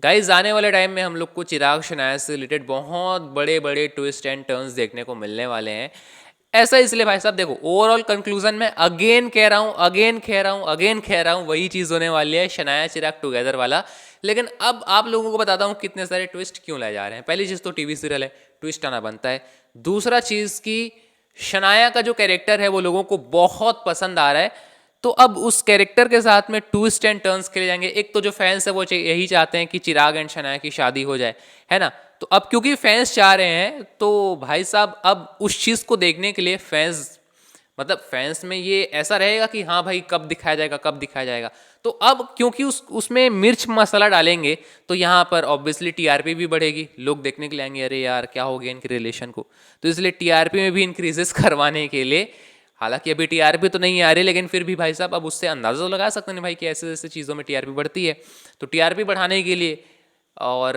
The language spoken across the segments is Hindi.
गाइस आने वाले टाइम में हम लोग को चिराग शनाया से रिलेटेड बहुत बड़े बड़े ट्विस्ट एंड टर्न्स देखने को मिलने वाले हैं। ऐसा इसलिए भाई साहब देखो, ओवरऑल कंक्लूजन में अगेन कह रहा हूँ, अगेन कह रहा हूँ, वही चीज़ होने वाली है, शनाया चिराग टुगेदर वाला। लेकिन अब आप लोगों को बताता हूँ कितने सारे ट्विस्ट क्यों लाए जा रहे हैं। पहली चीज़ तो टीवी सीरियल है, ट्विस्ट आना बनता है। दूसरा चीज़ की शनाया का जो कैरेक्टर है वो लोगों को बहुत पसंद आ रहा है, तो अब उस कैरेक्टर के साथ में ट्विस्ट एंड टर्न्स खेले जाएंगे। एक तो जो फैंस है वो यही चाहते हैं कि चिराग एंड शनाया की शादी हो जाए, है ना। तो अब क्योंकि फैंस चाह रहे हैं तो भाई साहब अब उस चीज़ को देखने के लिए फैंस, मतलब फैंस में ये ऐसा रहेगा कि हाँ भाई कब दिखाया जाएगा, कब दिखाया जाएगा। तो अब क्योंकि उसमें मिर्च मसाला डालेंगे तो यहाँ पर ऑब्वियसली टीआरपी भी बढ़ेगी, लोग देखने के लिए आएंगे, अरे यार क्या हो गया इनके रिलेशन को। तो इसलिए टीआरपी में भी इंक्रीजेस करवाने के लिए, हालांकि अभी टीआरपी तो नहीं आ रही, लेकिन फिर भी भाई साहब अब उससे अंदाजा तो लगा सकते हैं भाई कि ऐसे ऐसे चीज़ों में टीआरपी बढ़ती है। तो टीआरपी बढ़ाने के लिए और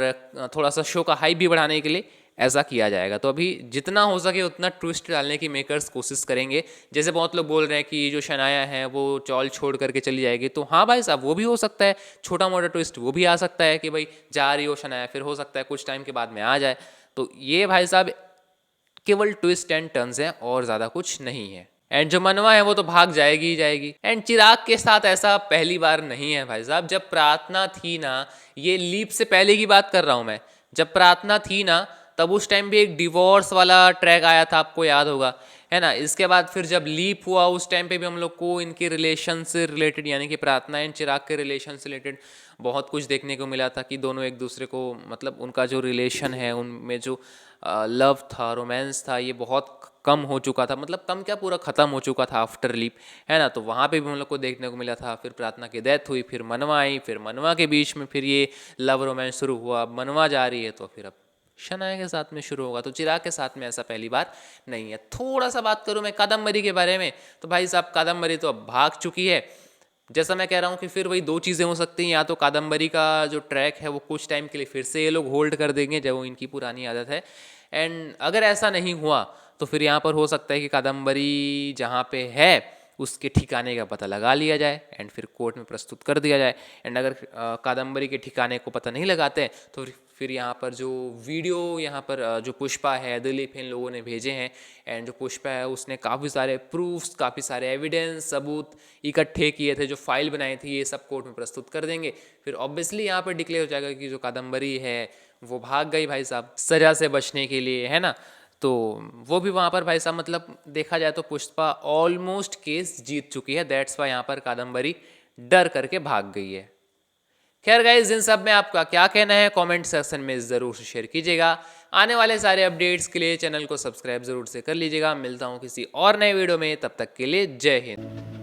थोड़ा सा शो का हाइप भी बढ़ाने के लिए ऐसा किया जाएगा। तो अभी जितना हो सके उतना ट्विस्ट डालने की मेकर्स कोशिश करेंगे। जैसे बहुत लोग बोल रहे हैं कि जो शनाया है वो चौल छोड़ करके चली जाएगी, तो हाँ भाई साहब वो भी हो सकता है, छोटा मोटा ट्विस्ट वो भी आ सकता है कि भाई जा रही हो शनाया, फिर हो सकता है कुछ टाइम के बाद में आ जाए। तो ये भाई साहब केवल ट्विस्ट एंड टर्न्स हैं और ज़्यादा कुछ नहीं है। एंड जो मनवा है वो तो भाग जाएगी ही जाएगी। एंड चिराग के साथ ऐसा पहली बार नहीं है भाई साहब। जब प्रार्थना थी ना, ये लीप से पहले की बात कर रहा हूँ मैं, जब प्रार्थना थी ना तब उस टाइम भी एक डिवोर्स वाला ट्रैक आया था, आपको याद होगा, है ना। इसके बाद फिर जब लीप हुआ उस टाइम पे भी हम लोग को इनके रिलेशन से रिलेटेड, यानी कि प्रार्थना एंड चिराग के रिलेशन से रिलेटेड बहुत कुछ देखने को मिला था कि दोनों एक दूसरे को, मतलब उनका जो रिलेशन है उनमें जो लव था, रोमांस था, ये बहुत कम हो चुका था, मतलब कम क्या पूरा ख़त्म हो चुका था आफ्टर लीप, है ना। तो वहाँ पे भी हम लोग को देखने को मिला था। फिर प्रार्थना की डेथ हुई, फिर मनवा आई, फिर मनवा के बीच में फिर ये लव रोमांस शुरू हुआ। अब मनवा जा रही है तो फिर अब शनाया के साथ में शुरू होगा। तो चिराग के साथ में ऐसा पहली बार नहीं है। थोड़ा सा बात करूँ मैं कादम्बरी के बारे में, तो भाई साहब कादम्बरी तो अब भाग चुकी है। जैसा मैं कह रहा हूँ कि फिर वही दो चीज़ें हो सकती हैं, या तो कादम्बरी का जो ट्रैक है वो कुछ टाइम के लिए फिर से ये लोग होल्ड कर देंगे, जब वो इनकी पुरानी आदत है। एंड अगर ऐसा नहीं हुआ तो फिर यहाँ पर हो सकता है कि कादम्बरी जहाँ पे है उसके ठिकाने का पता लगा लिया जाए एंड फिर कोर्ट में प्रस्तुत कर दिया जाए। एंड अगर कादम्बरी के ठिकाने को पता नहीं लगाते तो फिर यहाँ पर जो वीडियो यहाँ पर जो पुष्पा है, दिलीप इन लोगों ने भेजे हैं, एंड जो पुष्पा है उसने काफ़ी सारे प्रूफ्स, काफ़ी सारे एविडेंस, सबूत इकट्ठे किए थे, जो फाइल बनाई थी, ये सब कोर्ट में प्रस्तुत कर देंगे। फिर ऑब्वियसली यहाँ पर डिक्लेयर हो जाएगा कि जो कादम्बरी है वो भाग गई भाई साहब सज़ा से बचने के लिए, है ना। तो वो भी वहाँ पर भाई साहब, मतलब देखा जाए तो पुष्पा ऑलमोस्ट केस जीत चुकी है, दैट्स वाई यहाँ पर कादम्बरी डर करके भाग गई है। खैर गाइस, इन सब में आपका क्या कहना है कमेंट सेक्शन में ज़रूर से शेयर कीजिएगा। आने वाले सारे अपडेट्स के लिए चैनल को सब्सक्राइब ज़रूर से कर लीजिएगा। मिलता हूँ किसी और नए वीडियो में, तब तक के लिए जय हिंद।